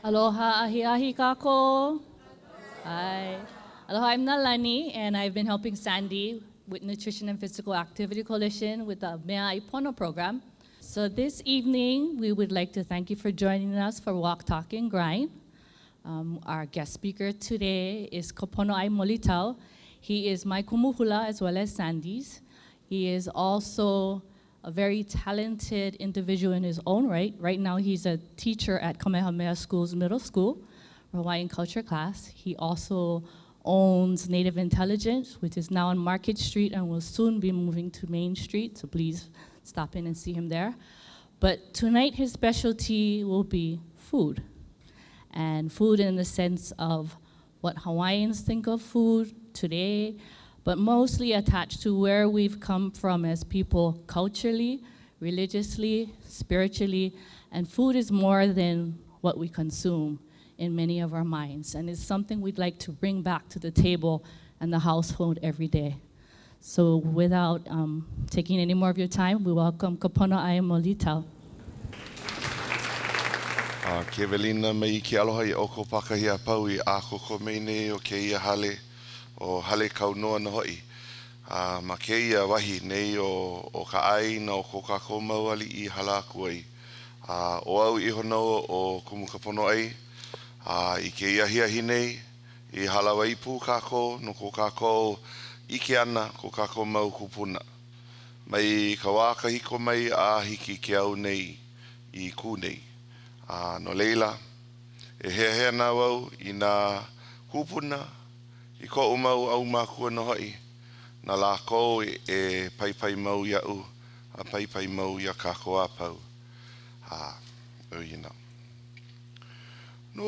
Aloha ahi ahi kako. Hi. Aloha, I'm Nalani, and I've been helping Sandy with Nutrition and Physical Activity Coalition with the Mea Ipono program. So this evening, we would like to thank you for joining us for Walk, Talk, and Grind. Our guest speaker today is Kopono Ai Molitau. He is my kumuhula as well as Sandy's. He is also a very talented individual in his own right. Right now, he's a teacher at Kamehameha School's middle school, Hawaiian culture class. He also owns Native Intelligence, which is now on Market Street and will soon be moving to Main Street, so please stop in and see him there. But tonight, his specialty will be food. And food in the sense of what Hawaiians think of food today, but mostly attached to where we've come from as people culturally, religiously, spiritually, and food is more than what we consume in many of our minds, and it's something we'd like to bring back to the table and the household every day. So without taking any more of your time, we welcome Kopono Ai Molitau. Ke velina mai ki aloha I oko pakahia pau I a koko meine o ke ia hale o hale kaunoa na hoi. Ma ke ia wahi nei o ka ai na o ko kako mauali I hala kuai. O au I hono o kumu kapono ai. I ke ia hiahi nei I hala waipu kako no ko kako ike ana ko kako mau kupuna. Mai ka waka hiko mai a hiki ke au nei I ku nei. No leila, e hea nā wau I nā kupuna, I ko umau au mākua no hoi, nā lākou e pai mau iau, a pai mau ia kako apau. You know. No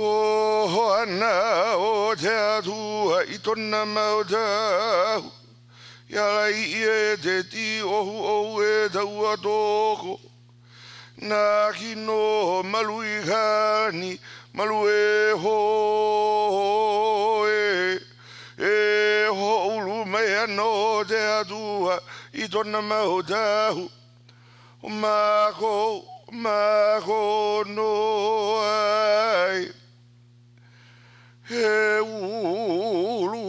hoana o te atua I tona mau tau, ia lai e te ti ohu o e taua toko, Nā ki no malu I kani, malu e ho e ho ulu mai ano te atua I tona mau tahu. O mako no ai. E ulu,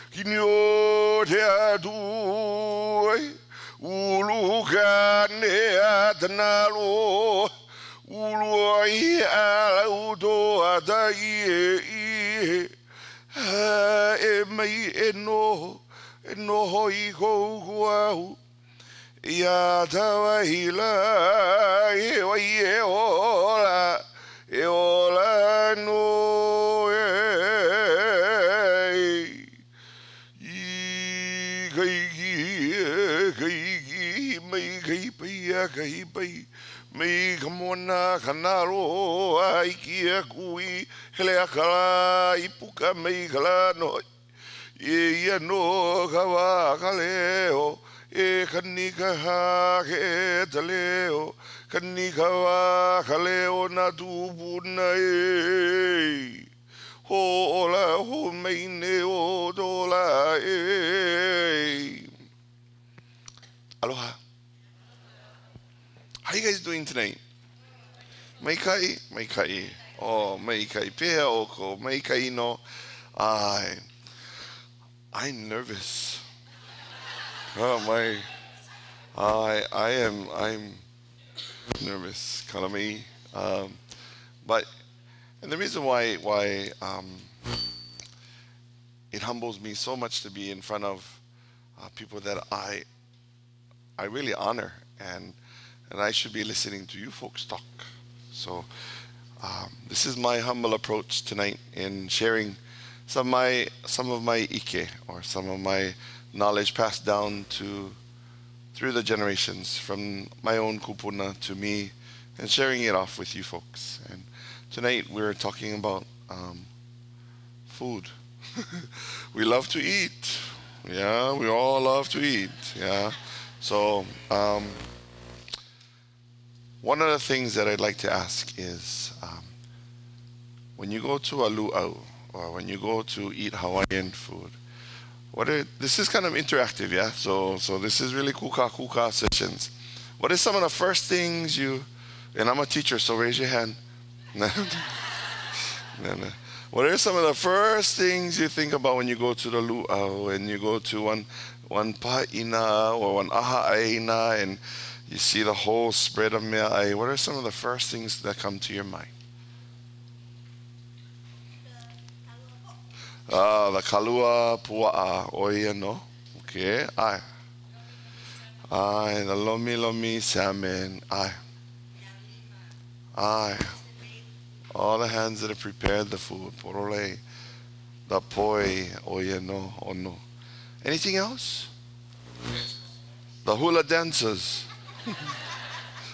kini o te atua Ulu kane atanalo Ulu ai ala uto atai e mai e no hoi kou kuahu Ia tawa hila e wai e ola no Kai pai mai kamona kanaro ai kia kui hele akala I puka mai kala no ia no kawa kaleo e kanika ha ke taleo kanika wa kaleo na tupuna ho ola ho mai ne o dola Aloha. How you guys doing tonight? Maikai? Maikai. Oh, maikai. Pea oko. Maikai no. I'm nervous. Oh my. I'm nervous. Kalami. But and the reason why it humbles me so much to be in front of people that I really honor and I should be listening to you folks talk. So this is my humble approach tonight in sharing some of my ike or some of my knowledge passed down through the generations from my own kupuna to me and sharing it off with you folks. And tonight we're talking about food. We love to eat. Yeah, we all love to eat. Yeah. So one of the things that I'd like to ask is when you go to a luau or when you go to eat Hawaiian food, this is kind of interactive, yeah? So this is really kuka sessions. What is some of the first things you And I'm a teacher, so raise your hand. No. What are some of the first things you think about when you go to the luau, when you go to one pa'ina or one aha'aina and you see the whole spread of mea'ai? What are some of the first things that come to your mind? The kalua pua'a, oia no. Okay, ai. Ai, the lomi salmon, ai. Ai. All the hands that have prepared the food. Porole, the poi, oia no, ono. Anything else? The hula dancers.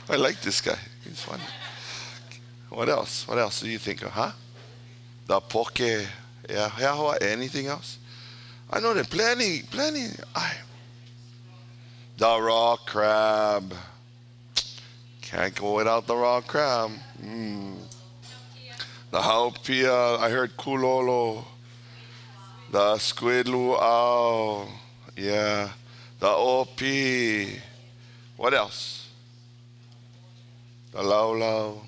I like this guy. He's fun. What else? What else do you think of, huh? The poke. Yeah, anything else? I know there are plenty. Ai. The raw crab. Can't go without the raw crab. The haupia, I heard kulolo. The squid luau. Yeah. The opi. What else? The laulau.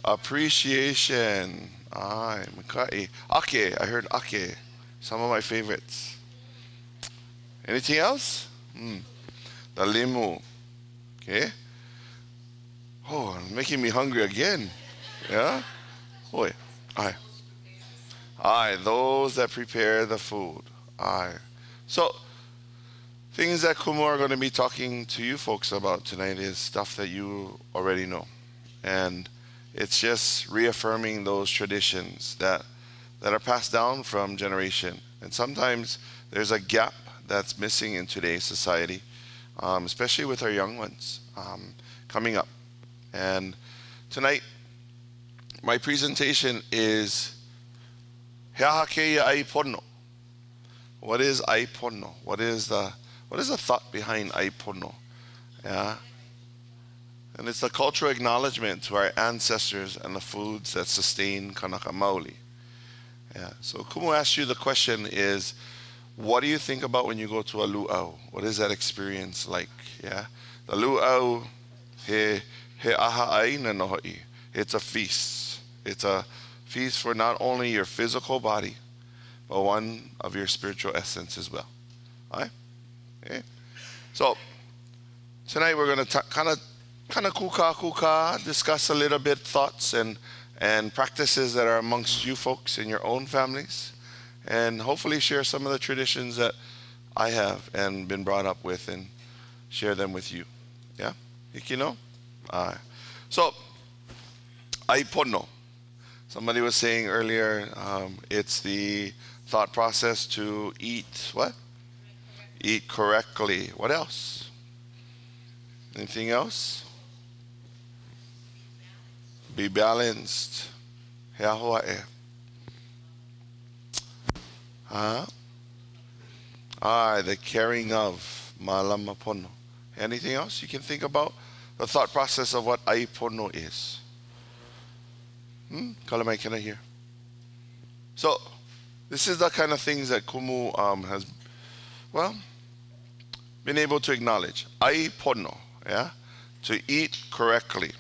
Appreciation. Ake. I heard ake. Some of my favorites. Anything else? The limu. Okay. Oh, making me hungry again. Yeah? Oi. Aye, those that prepare the food. Aye. So, things that Kumu are going to be talking to you folks about tonight is stuff that you already know. And it's just reaffirming those traditions that are passed down from generation. And sometimes there's a gap that's missing in today's society, especially with our young ones coming up. And tonight, my presentation is Heahakeia Aipono. What is Aipono? What is the thought behind Aipono? Yeah. And it's a cultural acknowledgement to our ancestors and the foods that sustain Kanaka Maoli. Yeah. So Kumu asked you the question is, what do you think about when you go to a luau? What is that experience like? Yeah. The luau, he aha'aina no ho'i. It's a feast. It's a feast for not only your physical body, but one of your spiritual essence as well. All right? Okay. So tonight we're going to kind of kuka, discuss a little bit thoughts and practices that are amongst you folks in your own families, and hopefully share some of the traditions that I have and been brought up with and share them with you. Yeah? Hikino? So, Aipono. Somebody was saying earlier, it's the thought process to eat what? Eat correctly. What else? Anything else? Be balanced. The caring of malamapono. Anything else you can think about? The thought process of what aipono is. Kalamai, can I hear? So, this is the kind of things that Kumu has, been able to acknowledge. Aipono, yeah? To eat correctly.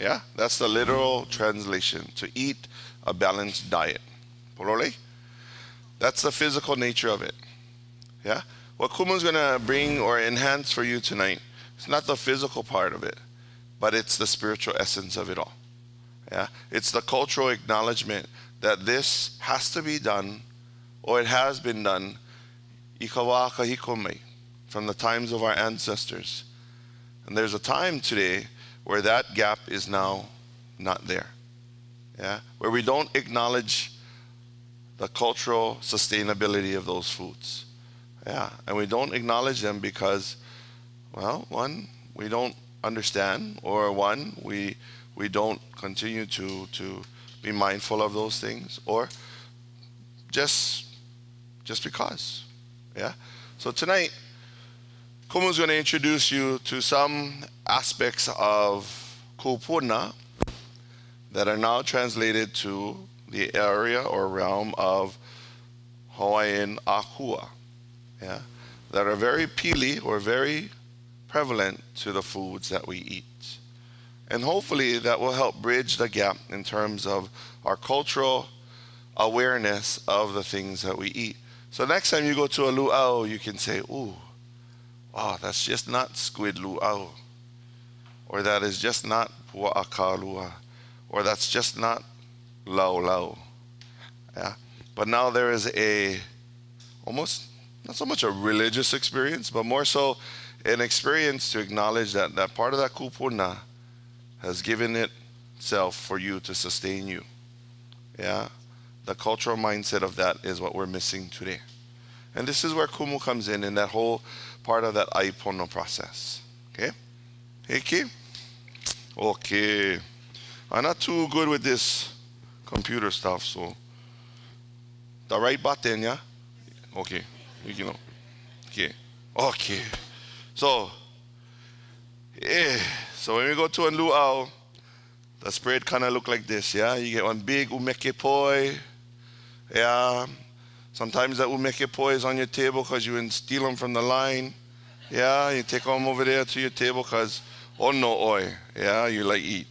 Yeah, that's the literal translation. To eat a balanced diet. Porole? That's the physical nature of it. Yeah? What Kumu's going to bring or enhance for you tonight, it's not the physical part of it, but it's the spiritual essence of it all. Yeah? It's the cultural acknowledgement that this has to be done, or it has been done, ikawa kahikome, from the times of our ancestors. And there's a time today where that gap is now not there. Yeah? Where we don't acknowledge the cultural sustainability of those foods. Yeah, and we don't acknowledge them because, one, we don't understand, or one, we don't continue to be mindful of those things, or just because. Yeah. So tonight, Kumu's going to introduce you to some aspects of kupuna that are now translated to the area or realm of Hawaiian ahua. Yeah, that are very pili or very prevalent to the foods that we eat. And hopefully that will help bridge the gap in terms of our cultural awareness of the things that we eat. So next time you go to a luau, you can say, ooh, wow, that's just not squid luau. Or that is just not pua'aka lua. Or that's just not lau lau. Yeah? But now there is a, almost, not so much a religious experience, but more so an experience to acknowledge that that part of that kupuna has given itself for you to sustain you. Yeah? The cultural mindset of that is what we're missing today. And this is where kumu comes in that whole part of that aipono process. Okay? Heiki? Okay. I'm not too good with this computer stuff, so the right button, yeah? Okay. You know. Okay. Okay. So, yeah. So when we go to a luau, the spread kind of look like this, yeah? You get one big umeke poi, yeah? Sometimes that umeke poi is on your table because you didn't steal them from the line, yeah? You take them over there to your table because ono oi, yeah? You like eat,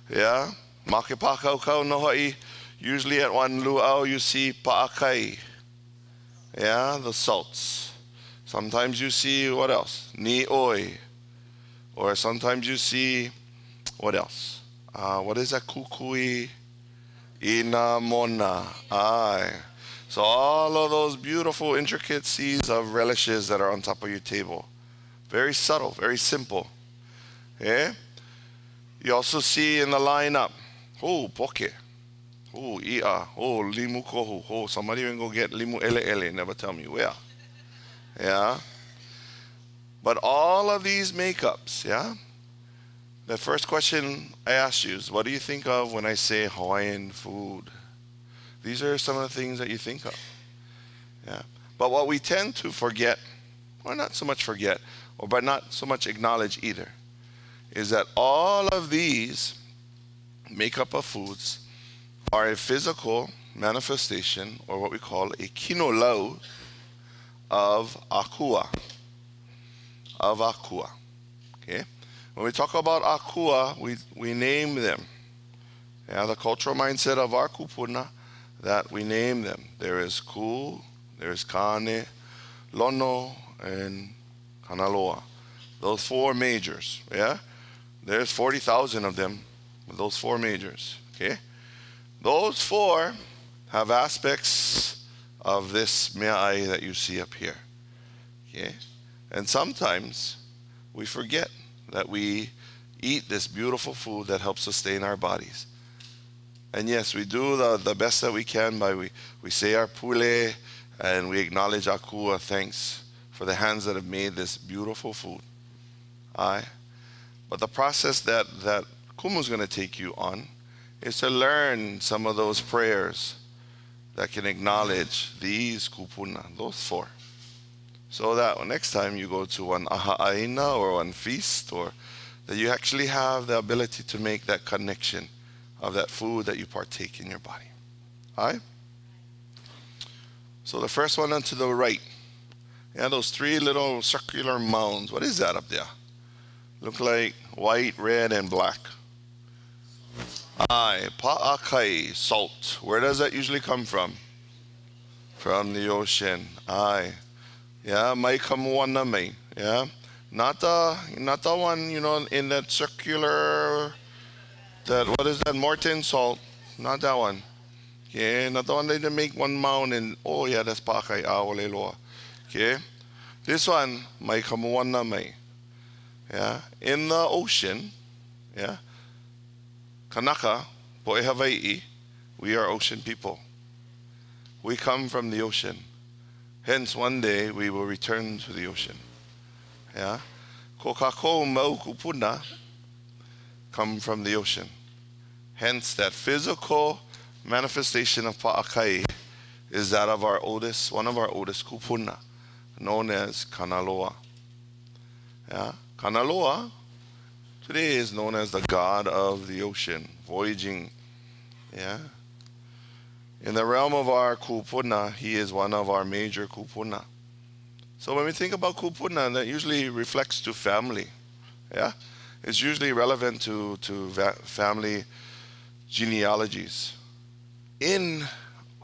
yeah? Make pakau no ha'i. Usually at one luau you see pa'akai, yeah? The salts. Sometimes you see, what else? Ni oi. Or sometimes you see, what else? What is that? Kukui, ina mona. Aye. So all of those beautiful intricacies of relishes that are on top of your table. Very subtle, very simple. Yeah? You also see in the lineup, oh, poke. Oh, ia. Oh, limu kohu. Oh, somebody even go get limu ele ele. Never tell me where. Yeah? But all of these makeups, yeah? The first question I asked you is, what do you think of when I say Hawaiian food? These are some of the things that you think of. Yeah. But what we tend to forget, or not so much forget, but not so much acknowledge either, is that all of these makeup of foods are a physical manifestation, or what we call a kinolau, of akua. Of akua. Okay? When we talk about akua, we name them. Yeah, the cultural mindset of our kupuna, that we name them. There is ku, there is kane, lono, and kanaloa. Those four majors. Yeah? There's 40,000 of them, those four majors. Okay? Those four have aspects of this mea'ai that you see up here. Okay? And sometimes we forget that we eat this beautiful food that helps sustain our bodies. And yes, we do the best that we can by we say our pule and we acknowledge akua, thanks for the hands that have made this beautiful food. Aye. But the process that Kumu's going to take you on is to learn some of those prayers that can acknowledge these kupuna, those four. So that next time you go to one aha'aina or one feast, or that you actually have the ability to make that connection of that food that you partake in your body. All right? So the first one onto the right. Yeah, those three little circular mounds. What is that up there? Look like white, red, and black. Aye, pa'akai, salt. Where does that usually come from? From the ocean. Aye. Yeah, mai kamuana mai. Yeah, not the one, you know, in that circular, that, what is that, Morton salt? Not that one. Okay, not the one that they make one mound and, oh yeah, that's pakai awale loa. Okay, this one mai kamuana mai. Yeah, in the ocean. Yeah, kanaka poe Hawaii, we are ocean people. We come from the ocean. Hence, one day we will return to the ocean. Yeah? Ko kākou mau kupuna come from the ocean. Hence, that physical manifestation of pa'akai is that of our oldest, one of our oldest kupuna, known as Kanaloa. Yeah? Kanaloa today is known as the god of the ocean, voyaging. Yeah? In the realm of our kupuna, he is one of our major kupuna. So when we think about kupuna, that usually reflects to family. Yeah, it's usually relevant to family genealogies. In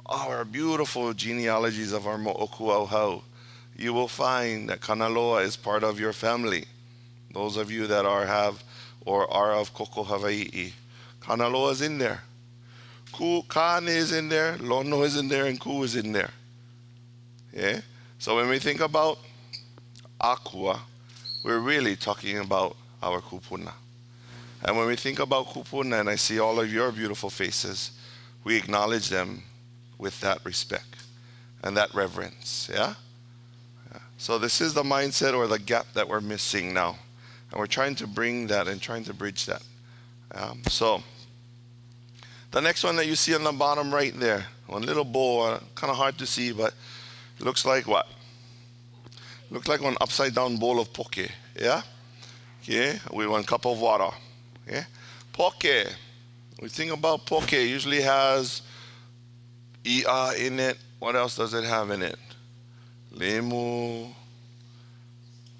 our beautiful genealogies of our mo'oku auhau, you will find that Kanaloa is part of your family. Those of you that have or are of Koko Hawaii, Kanaloa is in there. Ku Kane is in there, Lono is in there, and Ku is in there. Yeah? So when we think about Akua, we're really talking about our kupuna. And when we think about kupuna, and I see all of your beautiful faces, we acknowledge them with that respect and that reverence. Yeah? So this is the mindset or the gap that we're missing now. And we're trying to bring that and trying to bridge that. So the next one that you see on the bottom right there, one little bowl, kind of hard to see, but it looks like what? Looks like one upside down bowl of poke. Yeah? Okay, with 1 cup of water. Okay? Poke. We think about poke, it usually has ia in it. What else does it have in it? Lemu,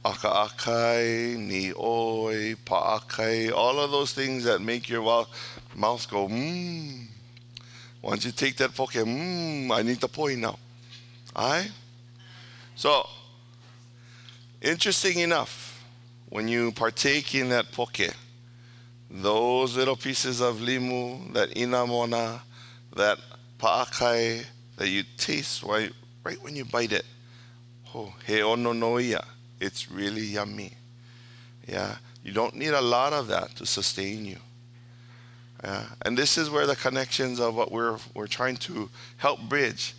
akaakai, nioi, pa'akai, all of those things that make your mouth go, mmm. Once you take that poke, mmm, I need the poi now. Alright? So, interesting enough, when you partake in that poke, those little pieces of limu, that inamona, that pa'akai, that you taste right when you bite it, oh, he ono noia, it's really yummy. Yeah, you don't need a lot of that to sustain you. And this is where the connections of what we're trying to help bridge,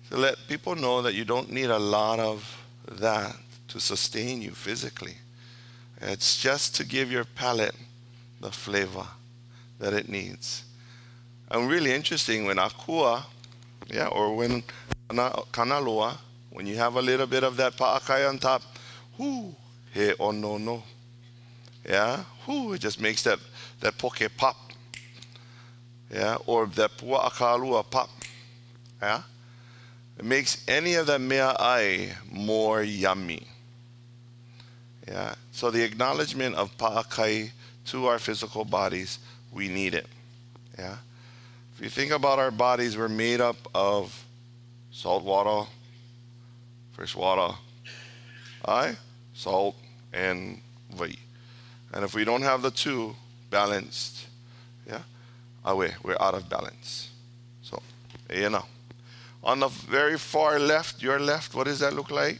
to let people know that you don't need a lot of that to sustain you physically. It's just to give your palate the flavor that it needs. And really interesting, when akua, yeah, or when kanaloa, when you have a little bit of that pa'akai on top, whoo, he ono no. Yeah, whoo, it just makes that poke pop. Yeah, or that pua akalua pop. Yeah, it makes any of that mea ai more yummy. Yeah, so the acknowledgement of pa'akai to our physical bodies, we need it. Yeah, if you think about our bodies, we're made up of salt water, fresh water, salt, and vai. And if we don't have the two balanced, yeah, we're out of balance. So, you know. On the very far left, your left, what does that look like?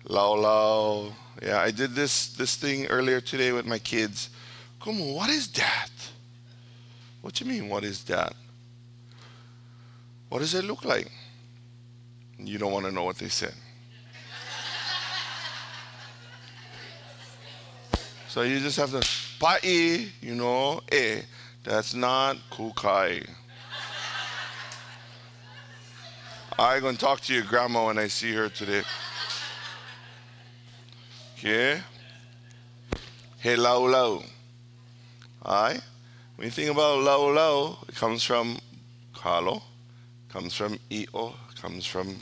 Lau lau. Yeah, I did this thing earlier today with my kids. Kumu, what is that? What do you mean, what is that? What does it look like? You don't want to know what they said. So you just have to, pa'i, you know, that's not kukai. I'm going to talk to your grandma when I see her today. Okay? He lau lau. Alright? When you think about lau lau, it comes from kalo, comes from i'o, comes from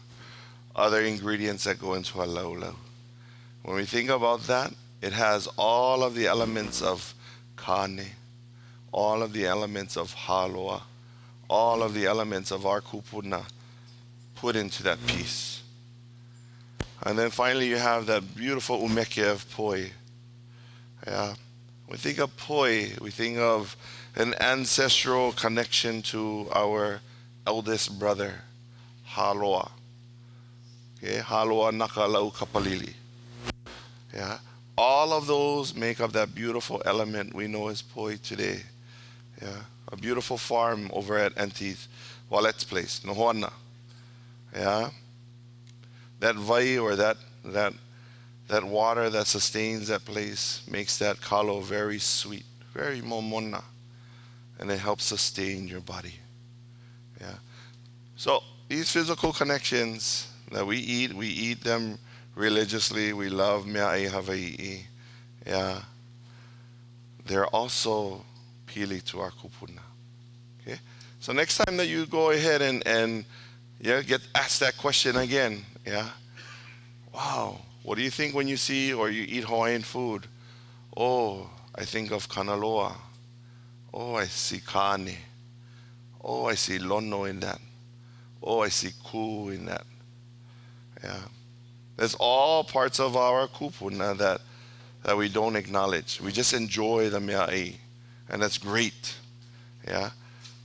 other ingredients that go into a lau lau. When we think about that, it has all of the elements of kane, all of the elements of haloa, all of the elements of our kupuna put into that piece. And then finally you have that beautiful umeke of poi. Yeah. When we think of poi, we think of an ancestral connection to our eldest brother, haloa. Okay, haloa naka lau kapalili. Yeah. All of those make up that beautiful element we know as poi today. Yeah. A beautiful farm over at Auntie's Wallet's place, Nohoana. Yeah. That vai, or that water that sustains that place, makes that kalo very sweet, very momona, and it helps sustain your body. Yeah. So these physical connections that we eat them religiously. We love mea'ai Hawaii. Yeah. They're also pili to our kupuna. Okay. So next time that you go ahead and get asked that question again, yeah. Wow. What do you think when you see or you eat Hawaiian food? Oh, I think of kanaloa. Oh, I see kane. Oh, I see lono in that. Oh, I see ku in that. Yeah. There's all parts of our kupuna that we don't acknowledge. We just enjoy the mea'i. And that's great. Yeah.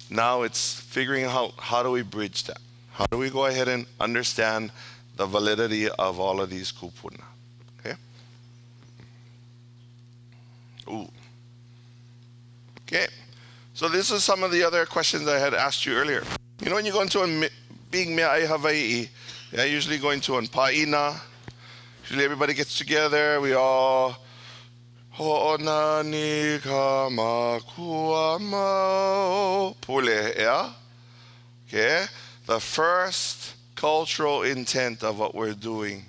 Now it's figuring out how do we bridge that? How do we go ahead and understand the validity of all of these kupuna? Okay? Ooh. Okay. So this is some of the other questions I had asked you earlier. You know, when you go into a being mea'i Hawaii, yeah, usually go into an pa'ina. Usually everybody gets together. We all ho'onani ka makua mau pule, yeah? Okay? The first cultural intent of what we're doing,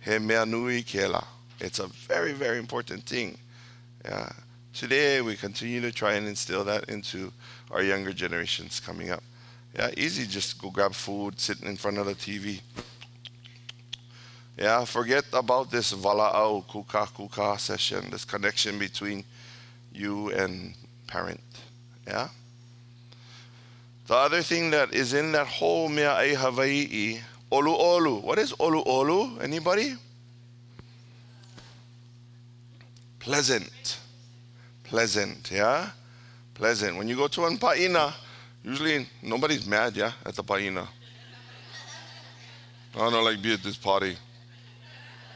he mea nui kela. It's a very, very important thing. Yeah. Today, we continue to try and instill that into our younger generations coming up. Yeah, easy, just go grab food, sit in front of the TV. Yeah, forget about this vala'au kuka session, this connection between you and parent. Yeah? The other thing that is in that whole mea'i Hawaii, olu olu. What is olu olu? Anybody? Pleasant. Pleasant, yeah? Pleasant. When you go to an pa'ina, usually nobody's mad, yeah, at the pa'ina. I don't like be at this party.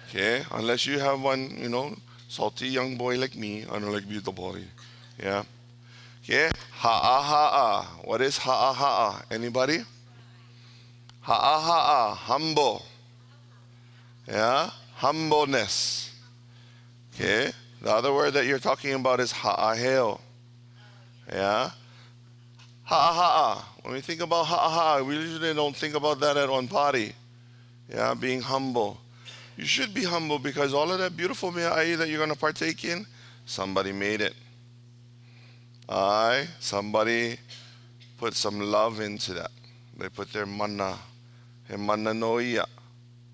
Okay? Unless you have one, you know, salty young boy like me, I don't like be at the party. Yeah? Okay? Ha'a ha'a. What is ha'a ha'a? Anybody? Ha'a ha'a. Humble. Yeah? Humbleness. Okay? The other word that you're talking about is ha'aheo. Yeah? Ha'a ha'a. When we think about ha'a ha'a, we usually don't think about that at one party. Yeah? Being humble. You should be humble because all of that beautiful mea'i that you're going to partake in, somebody made it. Somebody put some love into that. They put their mana. He mana no ia.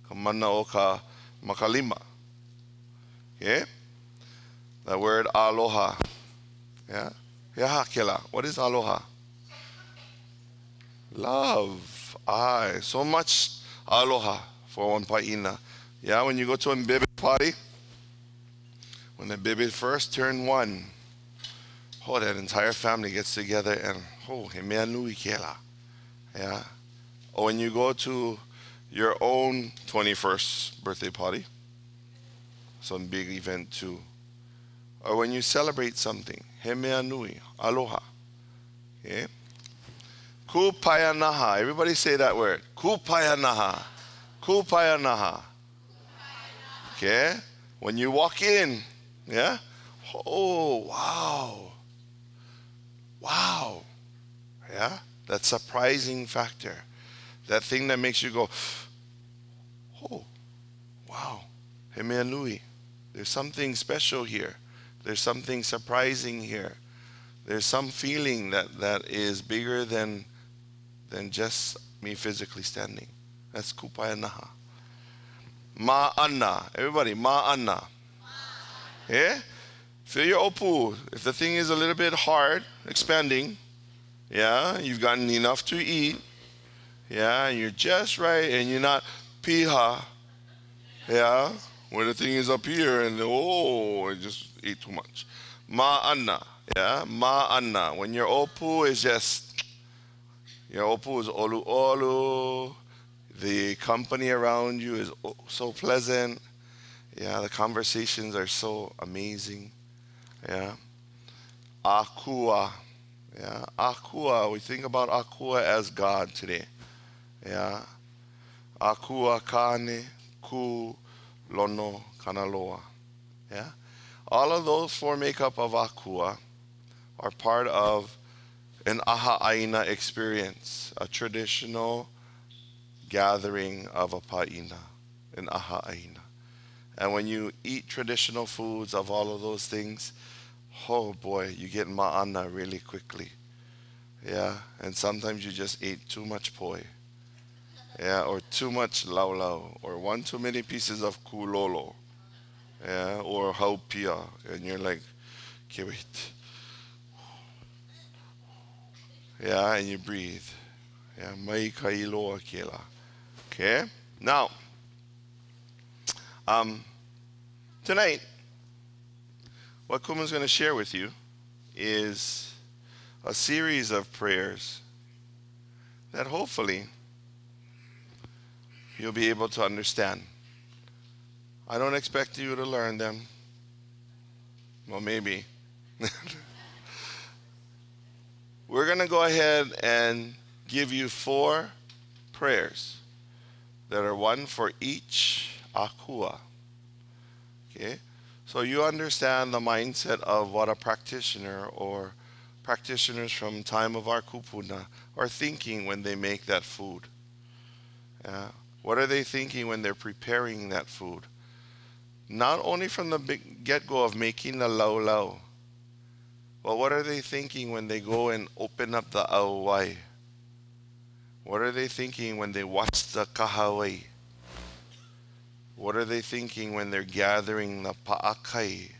Ka mana o ka makalima. Okay? The word aloha. Yeah? Yaha kela. What is aloha? Love. So much aloha for one pa'ina. Yeah, when you go to a baby party, when the baby first turn 1, oh, that entire family gets together and, oh, he mea nui kela. Yeah? Or when you go to your own 21st birthday party, some big event too. Or when you celebrate something, he mea nui, aloha. Okay? Kupayanaha. Everybody say that word. Kupayanaha. Kupayanaha. Okay? When you walk in, yeah? Oh, wow. Wow. Yeah? That surprising factor. That thing that makes you go, oh, wow. He mea nui. There's something special here. There's something surprising here. There's some feeling that is bigger than just me physically standing. That's kupayanaha. Ma'ana. Everybody, ma'ana. Yeah? Feel your opu. If the thing is a little bit hard, expanding, yeah, you've gotten enough to eat, yeah, and you're just right, and you're not piha, yeah, where the thing is up here, and oh, I just ate too much. Ma'ana, yeah, ma'ana. When your opu is just, your opu is olu olu, the company around you is so pleasant, yeah, the conversations are so amazing, yeah. Akua, yeah, akua, we think about akua as God today, yeah. Akua kane, ku, lono, kanaloa, yeah. All of those four makeup of akua are part of an aha'aina experience, a traditional gathering of a pa'ina, an aha'aina. And when you eat traditional foods of all of those things, oh boy, you get ma'ana really quickly. Yeah, and sometimes you just ate too much poi. Yeah, or too much laulau, or one too many pieces of kulolo, yeah, or haupia, and you're like, okay, wait, yeah, and you breathe, yeah, mai kailoa kela, okay. Now, um, tonight, what Kuma's going to share with you is a series of prayers that hopefully you'll be able to understand. I don't expect you to learn them. Well, maybe. We're going to go ahead and give you 4 prayers that are one for each akua. Okay? So you understand the mindset of what a practitioner or practitioners from time of our kupuna are thinking when they make that food. What are they thinking when they're preparing that food? Not only from the get-go of making the lau, but what are they thinking when they go and open up the auwai? What are they thinking when they watch the kahawai? What are they thinking when they're gathering the pa'akai?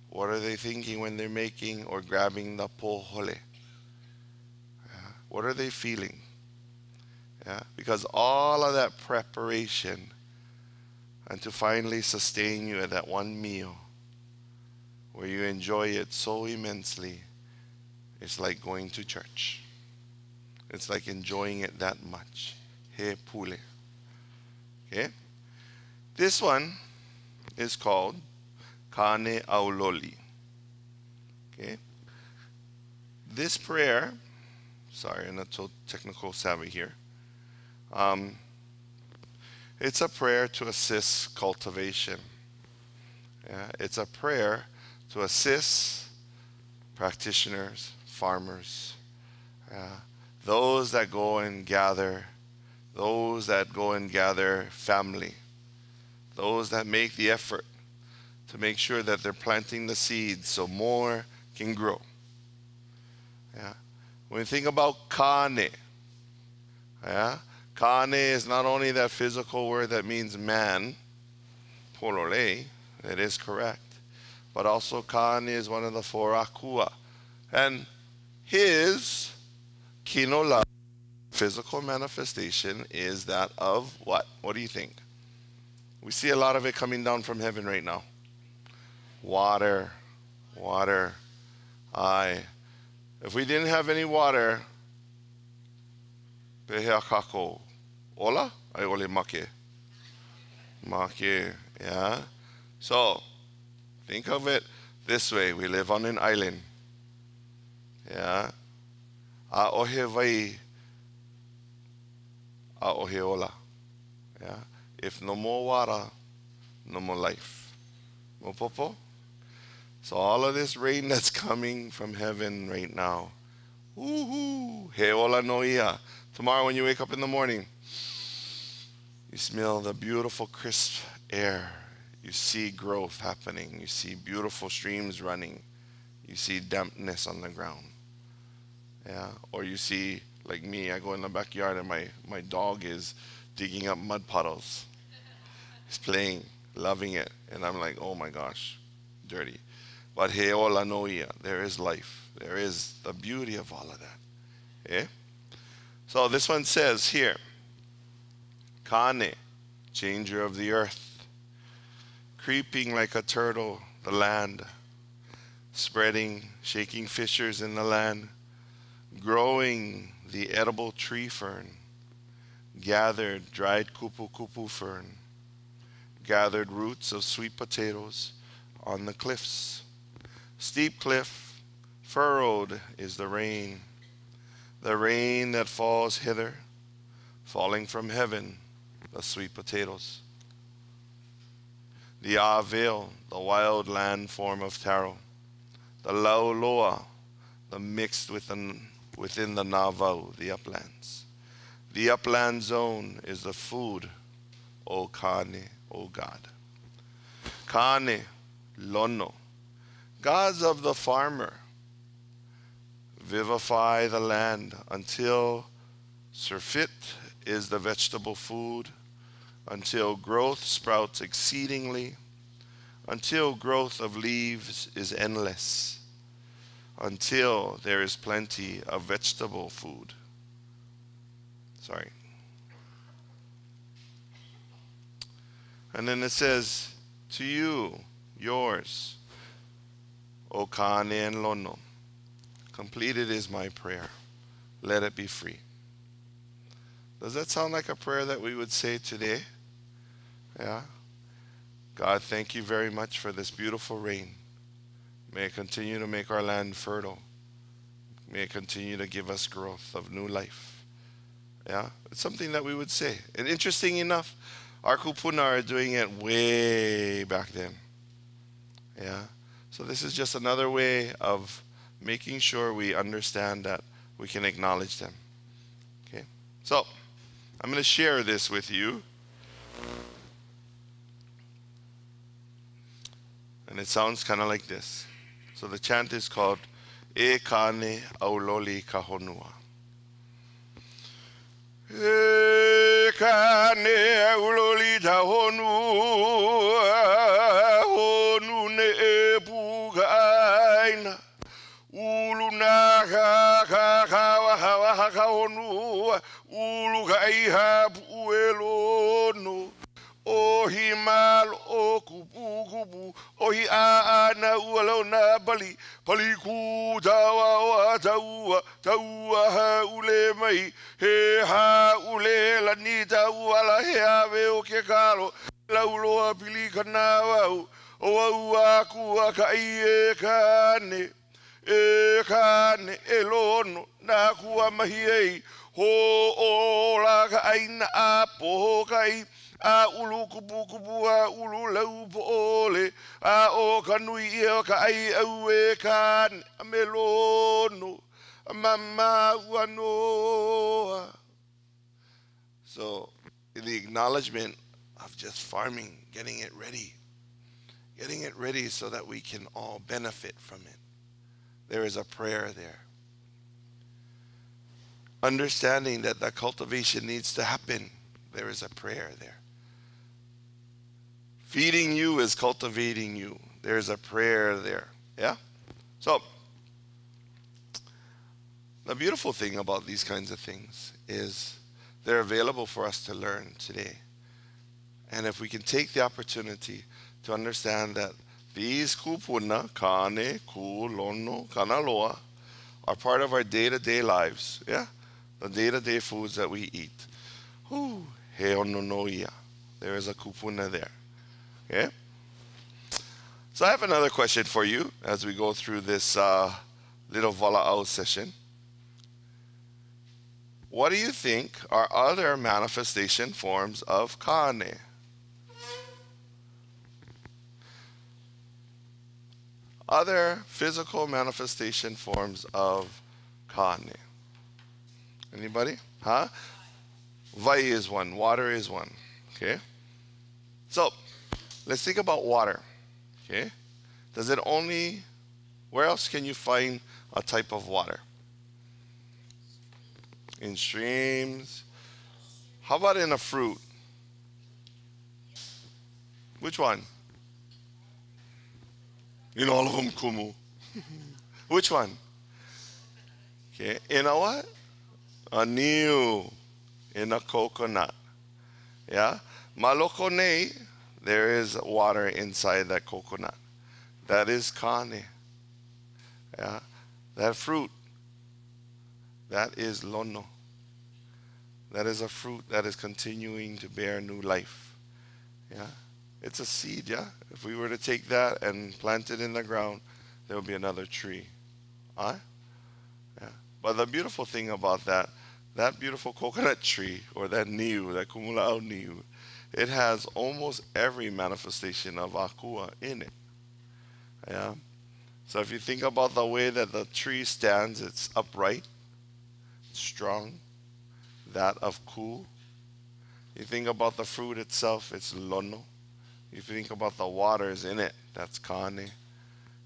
What are they thinking when they're making or grabbing the pohole? What are they feeling? Yeah, because all of that preparation and to finally sustain you at that one meal where you enjoy it so immensely, it's like going to church. It's like enjoying it that much. He pule. Okay? This one is called Kane Auloli. Okay? This prayer, sorry, I'm not so technical savvy here. It's a prayer to assist cultivation. Yeah, it's a prayer to assist practitioners, farmers, those that go and gather, family, those that make the effort to make sure that they're planting the seeds so more can grow. Yeah. When you think about kane, yeah, kane is not only that physical word that means man, polole, that is correct, but also kane is one of the 4 akua. And his kinola, physical manifestation, is that of what? What do you think? We see a lot of it coming down from heaven right now. Water, water. If we didn't have any water, pehea kako. Ola? Ai ole make. Make, yeah. So, think of it this way. We live on an island. Yeah. A ohe vai, a ohe ola. Yeah. If no more water, no more life. Mopopo? So all of this rain that's coming from heaven right now, woohoo, he ola no ia. Tomorrow when you wake up in the morning, you smell the beautiful crisp air. You see growth happening. You see beautiful streams running. You see dampness on the ground. Yeah. Or you see, like me, I go in the backyard and my dog is digging up mud puddles. He's playing, loving it. And I'm like, oh my gosh, dirty. But he ola no ia. There is life. There is the beauty of all of that. Yeah? So this one says here, Kane, changer of the earth, creeping like a turtle, the land, spreading, shaking fissures in the land, growing the edible tree fern, gathered dried kupu-kupu fern, gathered roots of sweet potatoes on the cliffs. Steep cliff, furrowed is the rain that falls hither, falling from heaven, the sweet potatoes. The avil, the wild land form of taro. The lauloa, the mixed within the Navajo, the uplands. The upland zone is the food, O Kane, O God. Kane, lono, gods of the farmer, vivify the land until surfeit is the vegetable food, until growth sprouts exceedingly, until growth of leaves is endless, until there is plenty of vegetable food. Sorry. And then it says, to you, yours, O Kane and Lono, completed is my prayer. Let it be free. Does that sound like a prayer that we would say today? Yeah. God, thank you very much for this beautiful rain. May it continue to make our land fertile. May it continue to give us growth of new life. Yeah, it's something that we would say. And interesting enough, our kupuna are doing it way back then. Yeah. So this is just another way of making sure we understand that we can acknowledge them. Okay. So I'm going to share this with you. And it sounds kind of like this. So the chant is called E Kane Auloli Kahonua. E Kane Auloli Kahonua, Honu ne e pugaina, Uluna ka kahonua, Ulu ka iha puelono. Ohi mal o kupu kupu, ohi ana ualo na bali, pali ku tawa wa taua ha ule mai, he ha ule la ni taua la he ave o ke kalo, la uloa pili kana wau, o au aku aka i e kane e lono, na kua mahi ei, ho o la ka aina a poho kai, a ulu kupu kupu a ulu lau po ole a o kanui I o ka ai au e kan a melono a mama uanoa. So the acknowledgement of just farming, getting it ready so that we can all benefit from it. There is a prayer there. Understanding that the cultivation needs to happen. There is a prayer there. Feeding you is cultivating you. There's a prayer there. Yeah? So, the beautiful thing about these kinds of things is they're available for us to learn today. And if we can take the opportunity to understand that these kupuna, kane, ku, lono, kanaloa, are part of our day-to-day lives. Yeah? The day-to-day foods that we eat. He ononoia. There is a kupuna there. Okay? So I have another question for you as we go through this little Vala'au session. What do you think are other manifestation forms of Kane? Other physical manifestation forms of Kane. Anybody? Huh? Vai is one. Water is one. Okay? So, let's think about water. Okay? Does it only, where else can you find a type of water? In streams. How about in a fruit? Which one? In all of them, kumu. Which one? Okay. In a what? A niu. In a coconut. Yeah? Malokone, there is water inside that coconut. That is kane. Yeah? That fruit, that is lono. That is a fruit that is continuing to bear new life. Yeah? It's a seed, yeah? If we were to take that and plant it in the ground, there will be another tree. Huh? Yeah. But the beautiful thing about that beautiful coconut tree, or that niu, that kumula'au niu, it has almost every manifestation of akua in it. Yeah. So if you think about the way that the tree stands, it's upright, strong, that of ku. You think about the fruit itself, it's lono. You think about the waters in it, that's kane.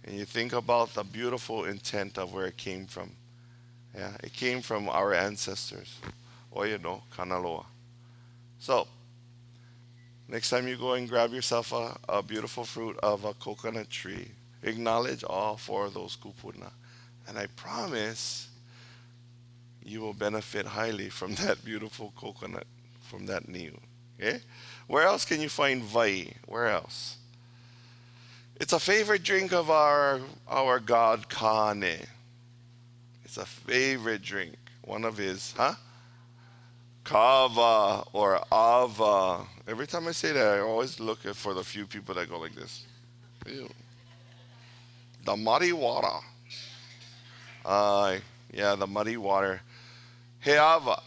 And you think about the beautiful intent of where it came from. Yeah, it came from our ancestors. or kanaloa. So, next time you go and grab yourself a beautiful fruit of a coconut tree, acknowledge all four of those kupuna. And I promise you will benefit highly from that beautiful coconut, from that niu. Okay? Where else can you find vai? Where else? It's a favorite drink of our god Kane. It's a favorite drink. One of his, Kava or Ava. Every time I say that, I always look for the few people that go like this. Ew. The muddy water. Yeah, the muddy water. He Ava.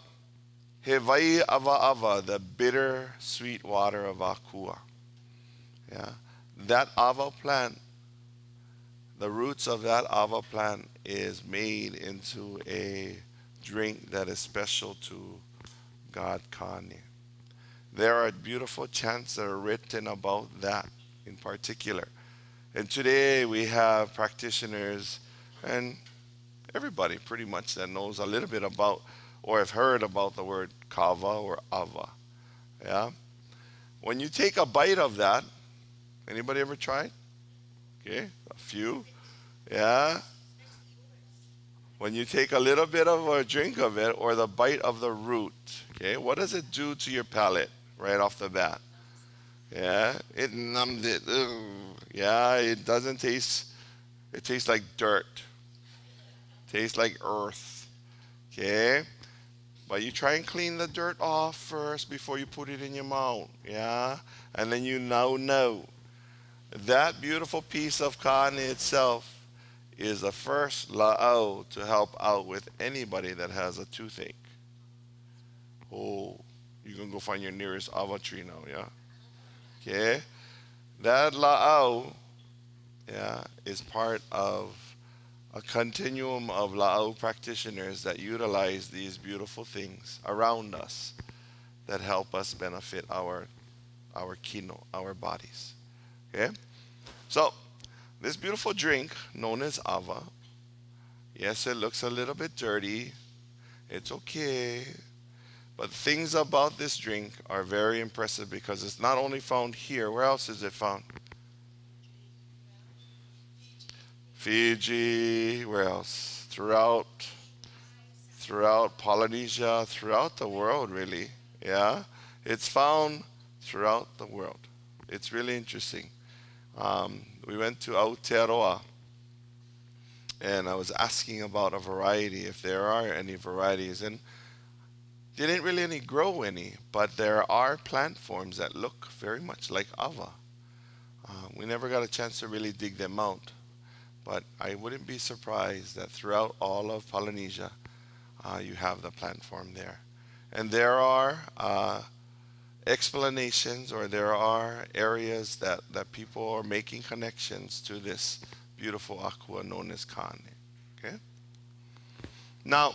He vai ava ava, the bitter sweet water of Akua. Yeah. That ava plant, the roots of that ava plant is made into a drink that is special to God Kane. There are beautiful chants that are written about that in particular. And today we have practitioners and everybody pretty much that knows a little bit about or have heard about the word kava or ava. Yeah? When you take a bite of that, anybody ever tried? Okay, a few. Yeah? When you take a little bit of a drink of it or the bite of the root, okay, what does it do to your palate right off the bat? Yeah, it numbs it. Ugh. Yeah, it doesn't taste, it tastes like dirt. Tastes like earth. Okay? But you try and clean the dirt off first before you put it in your mouth. Yeah? And then you now know. That beautiful piece of kane itself is the first la'au to help out with anybody that has a toothache. Oh, you can go find your nearest ava tree now, yeah? Okay? That la'au, yeah, is part of a continuum of la'au practitioners that utilize these beautiful things around us that help us benefit our kino, our bodies. Okay? So, this beautiful drink known as ava, yes, it looks a little bit dirty. It's okay. But things about this drink are very impressive because it's not only found here. Where else is it found? Fiji. Where else? Throughout Polynesia, throughout the world, really. Yeah, it's found throughout the world. It's really interesting. We went to Aotearoa, and I was asking about a variety, if there are any varieties, and they didn't really grow any, but there are plant forms that look very much like ava. We never got a chance to really dig them out, but I wouldn't be surprised that throughout all of Polynesia, you have the plant form there. And there are explanations, or there are areas that people are making connections to this beautiful akua known as kane. Okay? Now,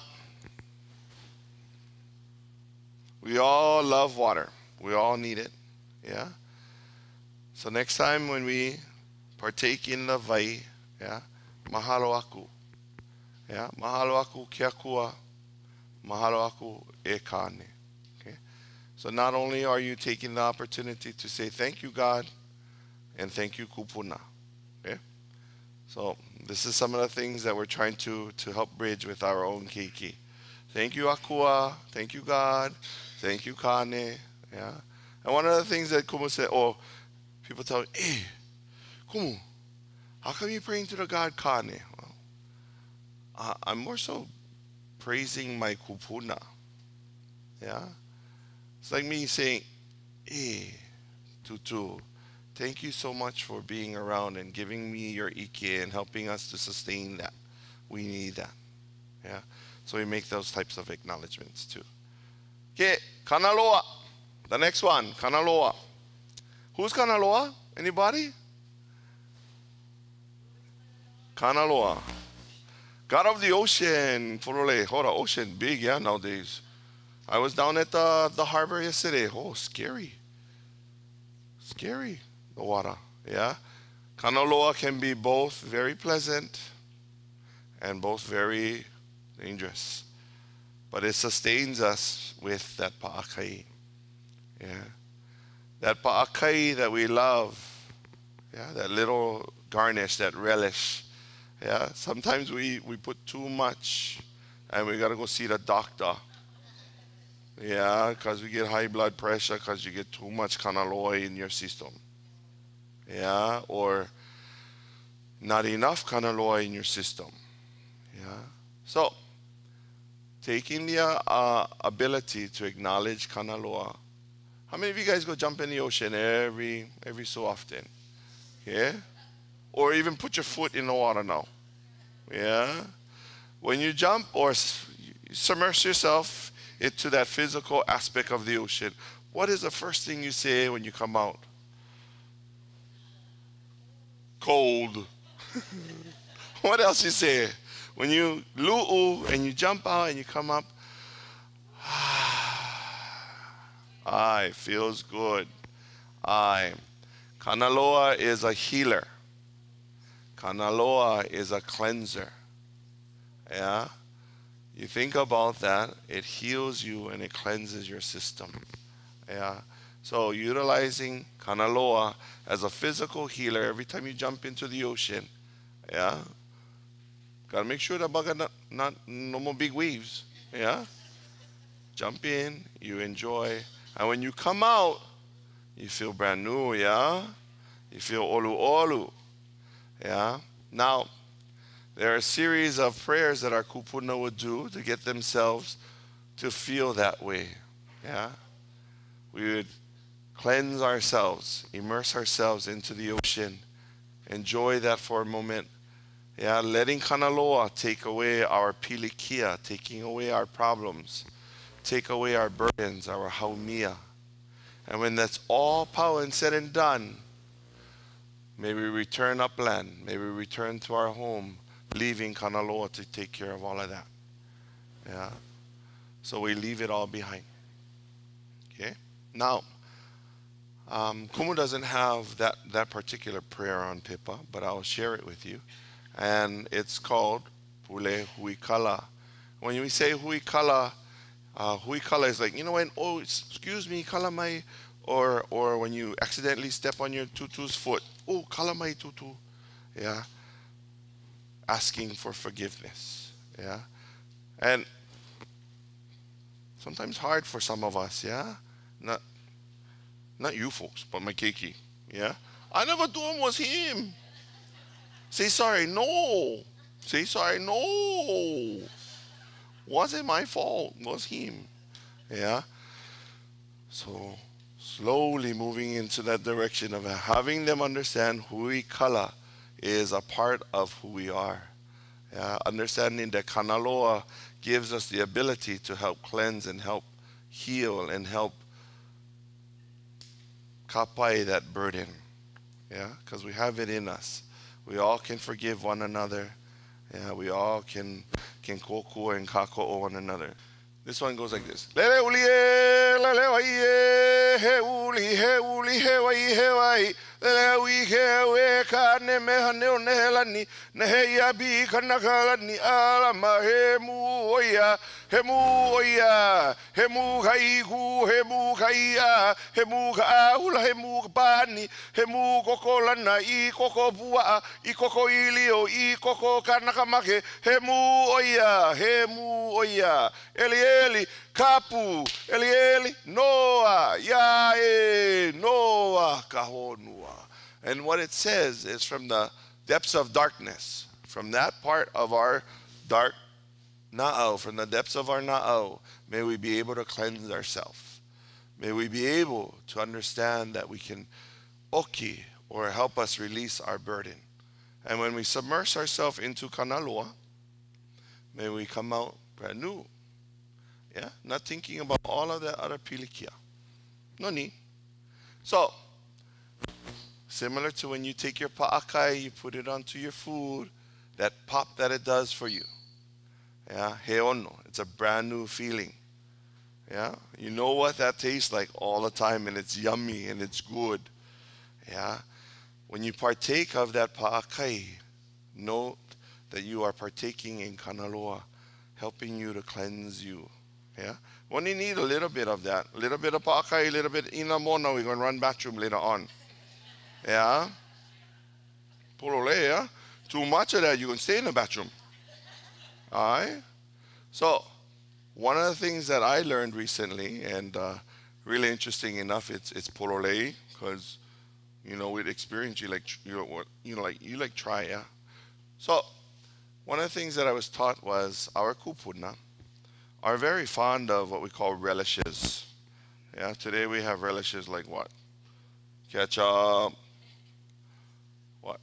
we all love water. We all need it. Yeah? So next time when we partake in the vai, yeah, mahalo aku. Yeah, mahalo aku ke akua, mahalo aku e kane. So not only are you taking the opportunity to say thank you, God, and thank you, kupuna. Okay? So this is some of the things that we're trying to help bridge with our own keiki. Thank you, Akua. Thank you, God. Thank you, Kane. Yeah. And one of the things that Kumu said, people tell me, hey, Kumu, how come you praying to the God Kane? Well, I'm more so praising my kupuna. Yeah. It's like me saying, hey, Tutu, thank you so much for being around and giving me your ike and helping us to sustain that. We need that. Yeah. So we make those types of acknowledgments too. Okay, Kanaloa. The next one, Kanaloa. Who's Kanaloa? Anybody? Kanaloa. God of the ocean. Furole. Hold on, ocean. Big, yeah, nowadays. I was down at the harbor yesterday. Oh, scary. Scary, the water. Yeah. Kanaloa can be both very pleasant and both very dangerous. but it sustains us with that pa'akai. Yeah. That pa'akai that we love, yeah, that little garnish, that relish. Yeah. Sometimes we put too much and we got to go see the doctor. Yeah, because we get high blood pressure because you get too much kanaloa in your system. Yeah, or not enough kanaloa in your system. Yeah. So, taking the ability to acknowledge kanaloa. How many of you guys go jump in the ocean every so often? Yeah? Or even put your foot in the water now. Yeah? When you jump or submerge yourself into that physical aspect of the ocean, what is the first thing you say when you come out? Cold. What else you say? When you lu'u and you jump out and you come up, it feels good. Kanaloa is a healer. Kanaloa is a cleanser. Yeah? You think about that, it heals you and it cleanses your system. Yeah. So utilizing kanaloa as a physical healer every time you jump into the ocean. Yeah. Gotta make sure the bugger not no more big waves. Yeah. Jump in, you enjoy, and when you come out, you feel brand new. Yeah. You feel olu olu. Yeah. Now, there are a series of prayers that our kupuna would do to get themselves to feel that way. Yeah? We would cleanse ourselves, immerse ourselves into the ocean, enjoy that for a moment. Yeah, letting kanaloa take away our pilikia, taking away our problems, take away our burdens, our haumia. And when that's all power and said and done, may we return upland, may we return to our home, leaving kanaloa to take care of all of that. Yeah. So we leave it all behind. Okay. Now, Kumu doesn't have that particular prayer on Pipa, but I'll share it with you. And it's called Pule Huikala. When we say Huikala, Huikala is like, you know when, oh, excuse me, kala mai, or when you accidentally step on your tutu's foot, oh, kala mai tutu. Yeah. Asking for forgiveness. Yeah. And sometimes hard for some of us, yeah? Not you folks, but my keiki. Yeah? I never do him, was him. Say sorry, no. Say sorry, no. Wasn't my fault, was him. Yeah? So slowly moving into that direction of having them understand hui kala is a part of who we are. Yeah? Understanding that kanaloa gives us the ability to help cleanse and help heal and help kapai that burden. Yeah, because we have it in us. We all can forgive one another. Yeah, we all can koku and kako one another. This one goes like this. Lele uli lele wai he uli he wai lele ui he we ka ne me hane o ne helani ne he ia bi kanakalani ala ma he mu oia he mu kai ku he mu kai a he mu ka ula he mu pani he mu koko lana I koko bua I koko ilio I koko kanakamake he mu oia Eli kapu Eli Noah yae Noah kahonua. And what it says is from the depths of darkness, from that part of our dark na'au, from the depths of our na'au, may we be able to cleanse ourselves. May we be able to understand that we can oki, or help us release our burden. And when we submerge ourselves into kanaloa, may we come out brand new. Yeah, not thinking about all of that other pilikia. No need. So, similar to when you take your pa'akai, you put it onto your food, that pop that it does for you. Yeah, heono. It's a brand new feeling. Yeah, you know what that tastes like all the time, and it's yummy and it's good. Yeah, when you partake of that pa'akai, note that you are partaking in kanaloa, helping you to cleanse you. Yeah. We only need a little bit of that. A little bit of pa'akai, a little bit inamona. We're going to run bathroom later on. Yeah. Polole, yeah. Too much of that, you're going to stay in the bathroom. All right. So, one of the things that I learned recently, and really interesting enough, it's polole, because with experience, you like try, yeah. So, one of the things that I was taught was our kupuna are very fond of what we call relishes. Yeah, today we have relishes like what? Ketchup, what?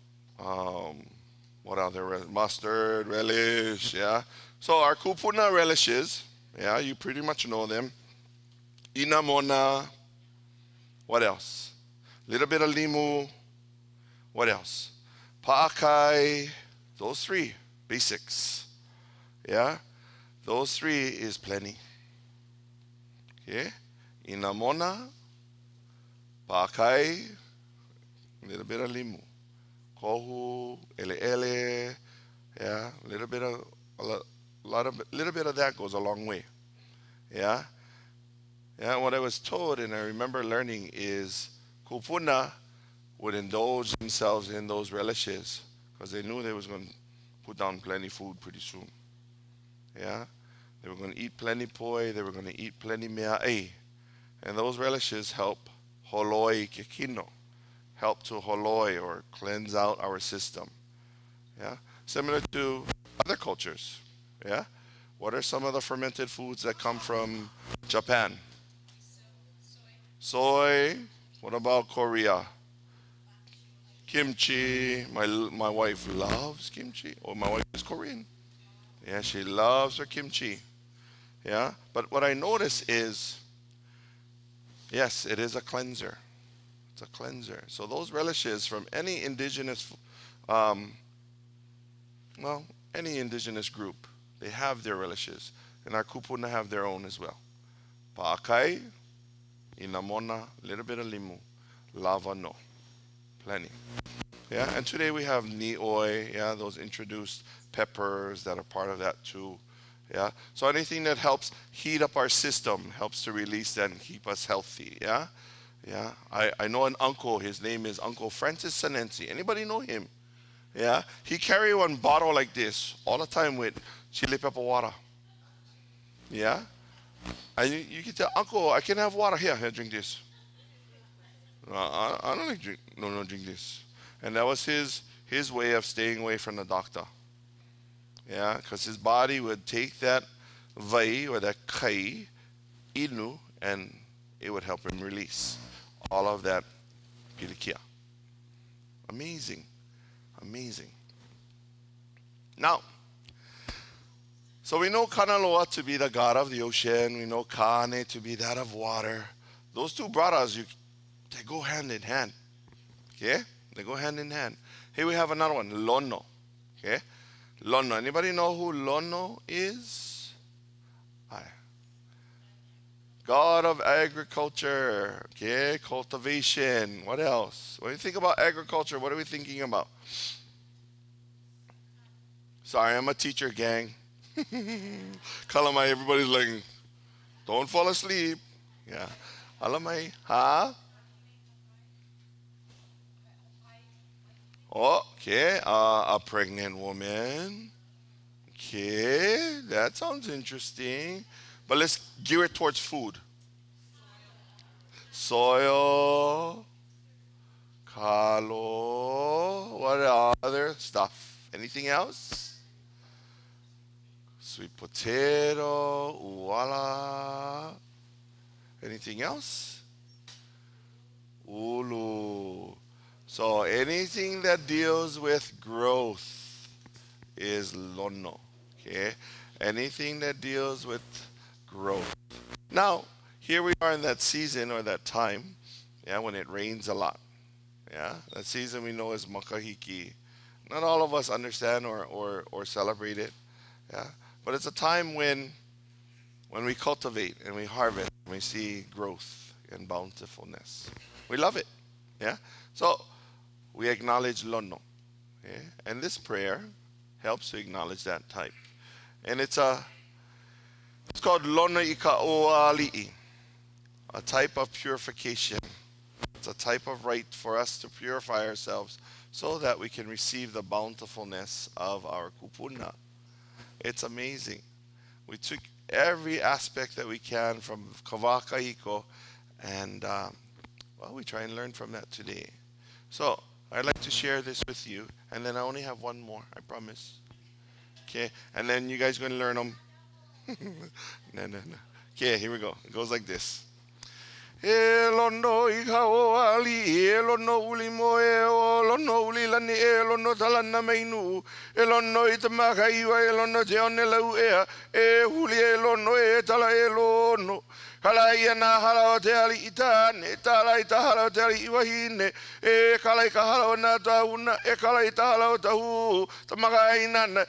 What other mustard, relish, yeah. So our kupuna relishes, yeah, you pretty much know them. Inamona, what else? Little bit of limu, what else? Pa'akai, those three basics, yeah. Those three is plenty. Okay? Inamona, pa'akai, a little bit of limu. Kohu, ele, yeah, little bit of little bit of that goes a long way. Yeah? Yeah, what I was told and I remember learning is kupuna would indulge themselves in those relishes because they knew they was going to put down plenty food pretty soon. Yeah? They were going to eat plenty poi, they were going to eat plenty mea'ai. And those relishes help holoi kekino, help to holoi or cleanse out our system. Yeah? Similar to other cultures. Yeah? What are some of the fermented foods that come from Japan? Soy. What about Korea? Kimchi. My wife loves kimchi. Or my wife is Korean. Yeah, she loves her kimchi. Yeah? But what I notice is, yes, it is a cleanser. It's a cleanser. So those relishes from any indigenous, any indigenous group, they have their relishes. And our kupuna have their own as well. Pa'akai, inamona, little bit of limu, lava no, plenty. Yeah, and today we have nioi, yeah, those introduced peppers that are part of that too. Yeah, so anything that helps heat up our system helps to release that and keep us healthy. Yeah, yeah. I know an uncle. His name is Uncle Francis Sanensi. Anybody know him? Yeah, he carry one bottle like this all the time with chili pepper water. Yeah, and you can tell Uncle, I can have water here. Here, drink this. I don't like drink. No, drink this. And that was his way of staying away from the doctor. Yeah, because his body would take that vai or that kai inu and it would help him release all of that pilikia. Amazing. Amazing. Now, so we know Kanaloa to be the god of the ocean. We know Kane to be that of water. Those two brothers, they go hand in hand. Okay? They go hand in hand. Here we have another one, Lono. Okay? Lono. Anybody know who Lono is? God of agriculture. Okay? Cultivation. What else? When we think about agriculture, what are we thinking about? Sorry, I'm a teacher, gang. Kalamai, everybody's like, don't fall asleep. Yeah. Alamai, huh? Okay, a pregnant woman. Okay, that sounds interesting. But let's gear it towards food. Soil, kalo, what other stuff? Anything else? Sweet potato, uwala. Anything else? Ulu. So anything that deals with growth is lono. Okay? Anything that deals with growth. Now, here we are in that season or that time, yeah, when it rains a lot. Yeah? That season we know is makahiki. Not all of us understand or celebrate it. Yeah? But it's a time when we cultivate and we harvest and we see growth and bountifulness. We love it. Yeah? So we acknowledge Lono. Okay? And this prayer helps to acknowledge that type. And it's a It's called Lona Ika Oali'i, a type of purification. It's a type of rite for us to purify ourselves so that we can receive the bountifulness of our kupuna. It's amazing. We took every aspect that we can from Kawakaiko, and well, we try and learn from that today. So I'd like to share this with you, and then I only have one more, I promise. Okay, and then you guys are going to learn them. No. Okay, here we go. It goes like this. Elono ikaoali, elono uli moe, elono uli lani, elono talana meinu, elono itamaka iwa, elono te onelau ea, huli elono e tala elono. Kalai ana hala o te ali itane, tala ita hala o te ali iwahine, kalai ka hala o na tauna, kalai ta hala o tahu, tamaka inana,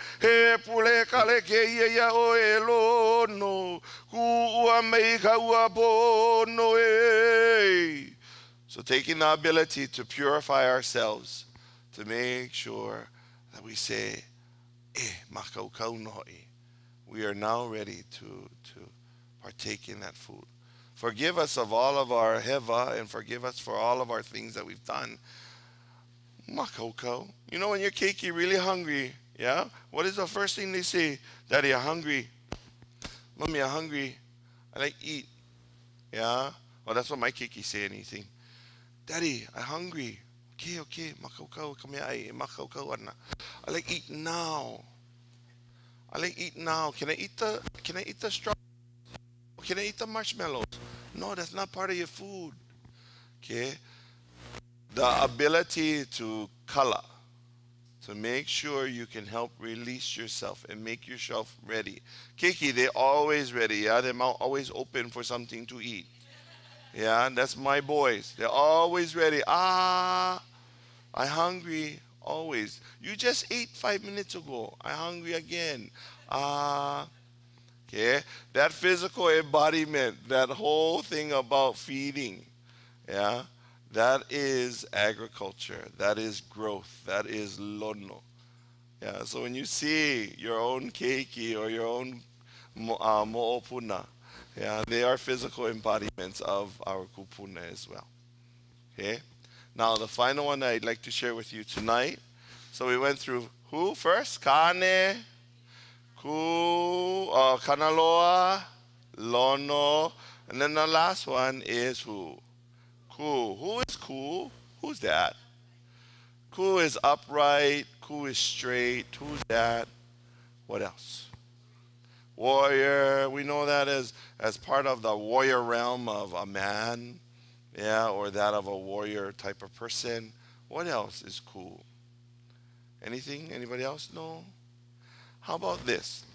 pule kale ke ia o elono, ku ua mei ka ua pono e. So taking the ability to purify ourselves, to make sure that we say, makau kau nohoi. We are now ready to partake in that food. Forgive us of all of our heva and forgive us for all of our things that we've done. Makoko. You know when you're keiki really hungry, yeah? What is the first thing they say? Daddy, I'm hungry. Mommy, I'm hungry. I like eat. Yeah? Well, that's what my keiki say anything. Daddy, I'm hungry. Okay. Makoko, come here. Makoko, I like eat now. I like eat now. Can I eat the straw? Can I eat the marshmallows? No, that's not part of your food. Okay? The ability to color, to make sure you can help release yourself and make yourself ready. Kiki, they're always ready, yeah? They're always open for something to eat. Yeah, that's my boys. They're always ready. I'm hungry. Always. You just ate 5 minutes ago. I'm hungry again. Okay, that physical embodiment, that whole thing about feeding, yeah, that is agriculture, that is growth, that is lono. Yeah, so when you see your own keiki or your own mo'opuna, yeah, they are physical embodiments of our kupuna as well. Okay, now the final one I'd like to share with you tonight. So we went through who first? Kane. Ku, Kanaloa, Lono, and then the last one is who? Ku. Who is Ku? Who's that? Ku is upright. Ku is straight. Who's that? What else? Warrior. We know that as part of the warrior realm of a man, yeah, or that of a warrior type of person. What else is Ku? Anything? Anybody else know? How about this?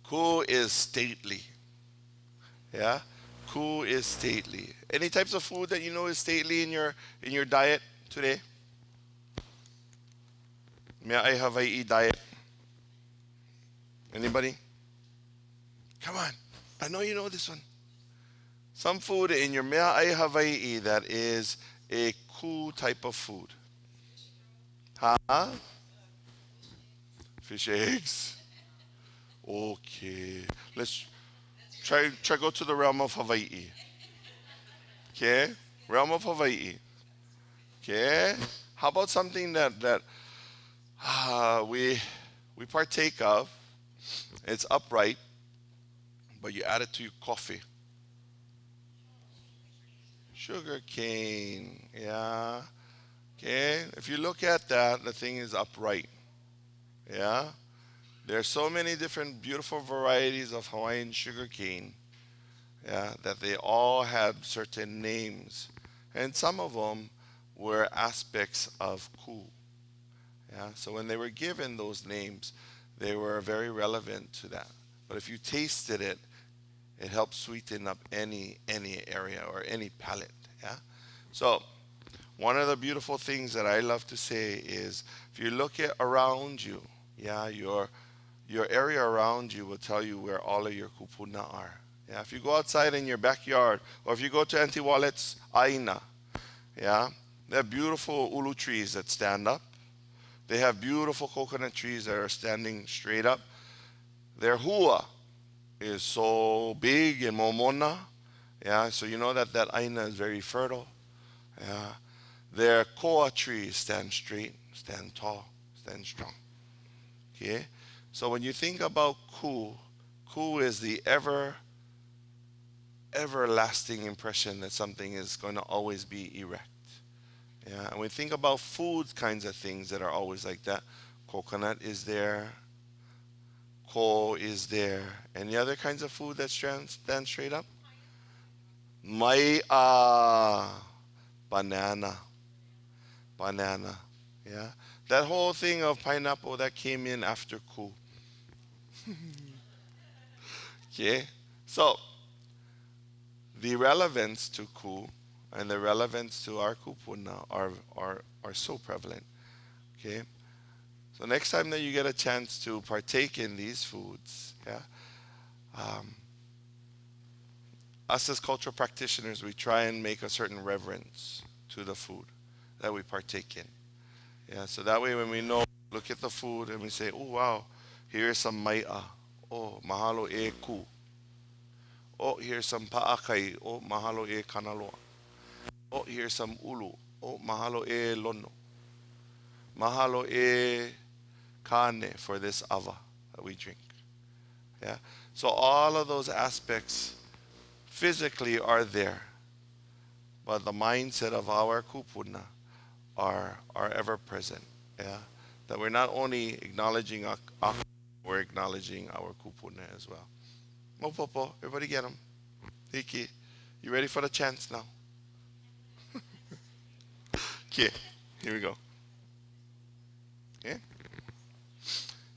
Ku is stately. Yeah? Ku is stately. Any types of food that you know is stately in your diet today? May I Hawaii diet? Anybody? Come on. I know you know this one. Some food in your Mea Ai Hawaii that is a Ku type of food. Huh? Fish eggs. Okay. Let's try go to the realm of Hawaii. Okay? Realm of Hawaii. Okay? How about something that we partake of? It's upright, but you add it to your coffee. Sugar cane. Yeah. Okay? If you look at that, the thing is upright. Yeah? There are so many different beautiful varieties of Hawaiian sugar cane, yeah, that they all had certain names. And some of them were aspects of Ku. Yeah? So when they were given those names, they were very relevant to that. But if you tasted it, it helps sweeten up any area or any palate. Yeah? So one of the beautiful things that I love to say is if you look at around you, yeah, your area around you will tell you where all of your kupuna are. Yeah, if you go outside in your backyard, or if you go to Auntie Wallet's Aina, yeah, they have beautiful ulu trees that stand up. They have beautiful coconut trees that are standing straight up. They're hua. is so big in Momona. Yeah, so you know that that aina is very fertile. Yeah, their koa trees stand straight, stand tall, stand strong. Okay, so when you think about ku is the everlasting impression that something is going to always be erect. Yeah, and we think about food kinds of things that are always like that. Coconut is there, ko is there. Any other kinds of food that stand straight up? Mai banana, banana. Yeah, that whole thing of pineapple that came in after ku. Okay, so the relevance to ku and the relevance to our kupuna are so prevalent. Okay, so next time that you get a chance to partake in these foods, yeah, um, us as cultural practitioners, we try and make a certain reverence to the food that we partake in. Yeah, so that way when we know, look at the food and we say, oh wow, here's some mai'a. Oh, mahalo e ku. Oh, here's some pa'akai. Oh, mahalo e kanaloa. Oh, here's some ulu. Oh, mahalo e lono. Mahalo e kane for this ava that we drink. Yeah. So all of those aspects physically are there, but the mindset of our kupuna are ever present. Yeah. That we're not only acknowledging we're acknowledging our kupuna as well. Mopopo, everybody get them. Hiki, you ready for the chants now? Okay, here we go. Okay.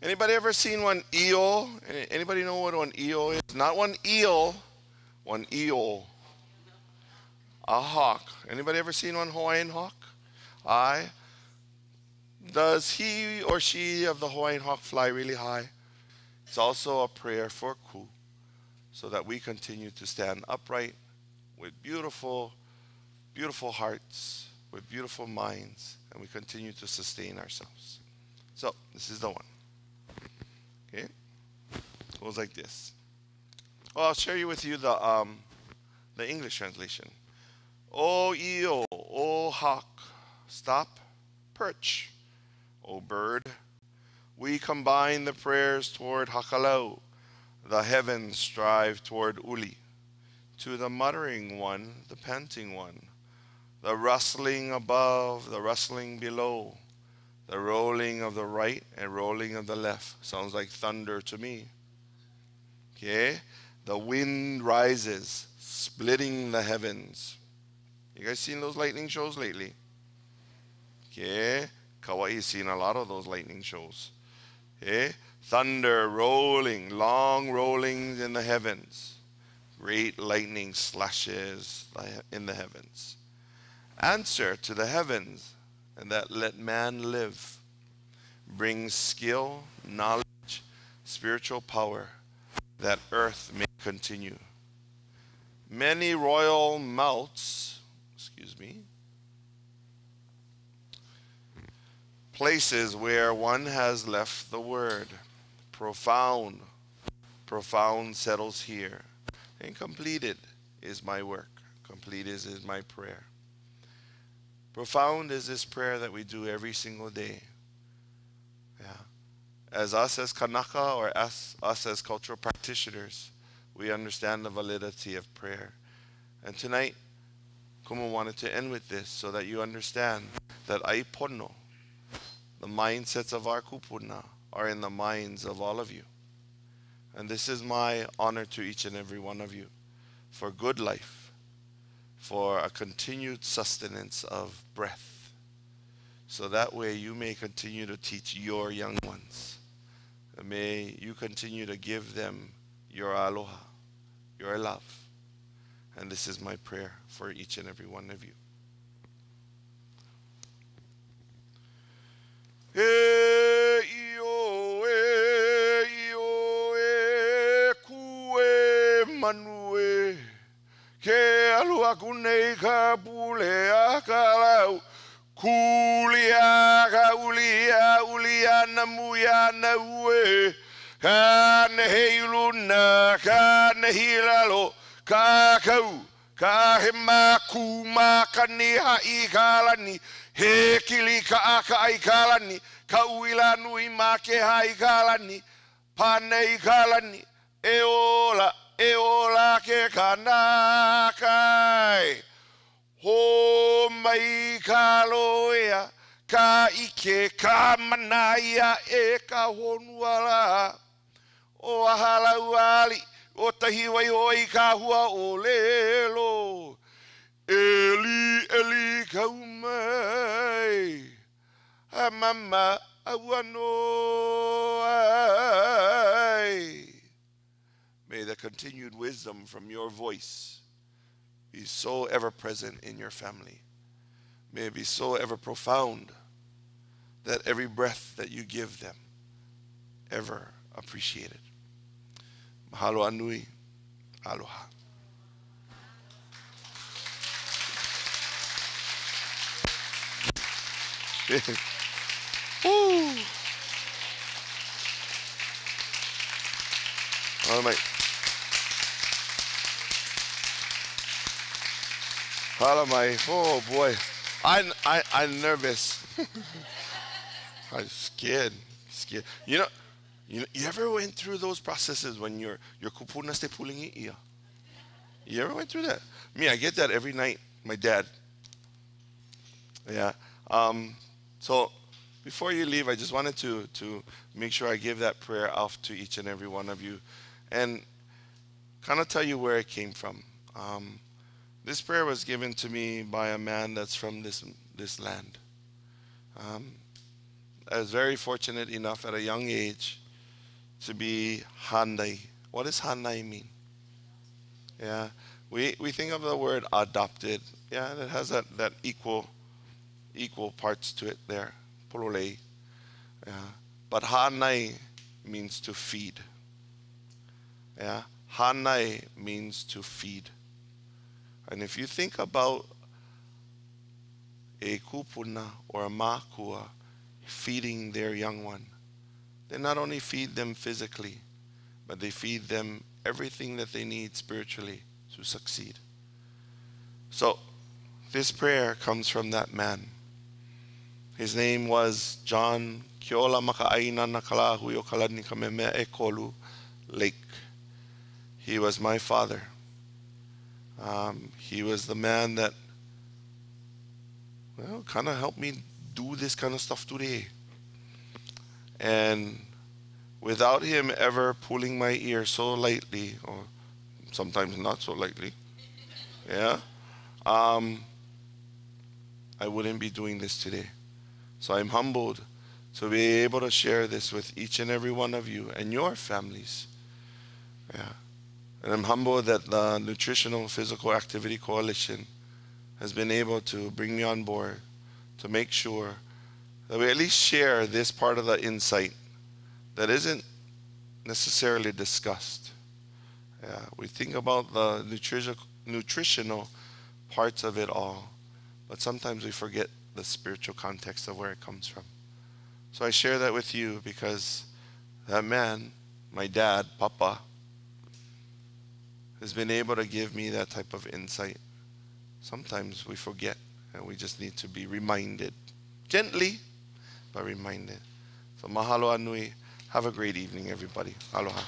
Anybody ever seen one eel? Anybody know what one eel is? Not one eel, one eel. A hawk. Anybody ever seen one Hawaiian hawk? Aye. Does he or she of the Hawaiian hawk fly really high? It's also a prayer for ku, so that we continue to stand upright with beautiful, beautiful hearts, with beautiful minds, and we continue to sustain ourselves. So, this is the one. Okay? It goes like this. Well, I'll share with you the English translation. O eel, O hawk, stop, perch. O bird, we combine the prayers toward hakalau. The heavens strive toward uli. To the muttering one, the panting one. The rustling above, the rustling below. The rolling of the right and rolling of the left. Sounds like thunder to me. Okay? The wind rises, splitting the heavens. You guys seen those lightning shows lately? Okay? Kauai's seen a lot of those lightning shows. Okay? Thunder rolling, long rollings in the heavens. Great lightning slashes in the heavens. Answer to the heavens, and that let man live. Brings skill, knowledge, spiritual power, that earth may continue. Many royal mouths, places where one has left the word. Profound, profound settles here. And completed is my work. Complete is my prayer. Profound is this prayer that we do every single day. Yeah. As us as Kanaka or us as cultural practitioners, we understand the validity of prayer. And tonight, Kumu wanted to end with this so that you understand that aipono, the mindsets of our kupuna, are in the minds of all of you. And this is my honor to each and every one of you for good life, for a continued sustenance of breath, so that way you may continue to teach your young ones. May you continue to give them your aloha, your love. And this is my prayer for each and every one of you. Manue ke alua kunei ka pule akalau kulia ka ulia na muya na ue ka nehe uluna, ka nehi lalo, ka kau, ka he maku makani hai kalani, he kili ka aka ai kalani, ka uila nui ma ke hai kalani, pane i kalani, e ola ke kanakai. Ho mai ka loea, ka ike ka manaia e ka honuala. O ahala uali, o tahi wai oi ka hua o lelo. Eli ka umai, a mama awano ai. May the continued wisdom from your voice be so ever present in your family. May it be so ever profound that every breath that you give them ever appreciated. Mahalo anui, aloha. Woo. All right. Hello, my, oh boy, I'm nervous. I'm scared. You ever went through those processes when your kupuna stay pulling your ear? You ever went through that? Me, I get that every night. My dad. Yeah. So before you leave, I just wanted to make sure I give that prayer off to each and every one of you, and kind of tell you where it came from. This prayer was given to me by a man that's from this land. I was very fortunate enough at a young age to be Hanai. What does Hanai mean? Yeah, we think of the word adopted. Yeah, it has that equal parts to it there. Pololei. Yeah, but Hanai means to feed. Yeah, Hanai means to feed. And if you think about a kupuna or a makua feeding their young one, they not only feed them physically, but they feed them everything that they need spiritually to succeed. So this prayer comes from that man. His name was John Kiola Makaaina Nakalahu Yokalani Kameme Ekolu Lake. He was my father. He was the man that, well, kind of helped me do this kind of stuff today. And without him ever pulling my ear so lightly, or sometimes not so lightly, yeah, I wouldn't be doing this today. So I'm humbled to be able to share this with each and every one of you and your families. Yeah. And I'm humbled that the Nutritional Physical Activity Coalition has been able to bring me on board to make sure that we at least share this part of the insight that isn't necessarily discussed. Yeah, we think about the nutritional parts of it all, but sometimes we forget the spiritual context of where it comes from. So I share that with you because that man, my dad, Papa, has been able to give me that type of insight. Sometimes we forget, and we just need to be reminded. Gently, but reminded. So mahalo anui. Have a great evening, everybody. Aloha.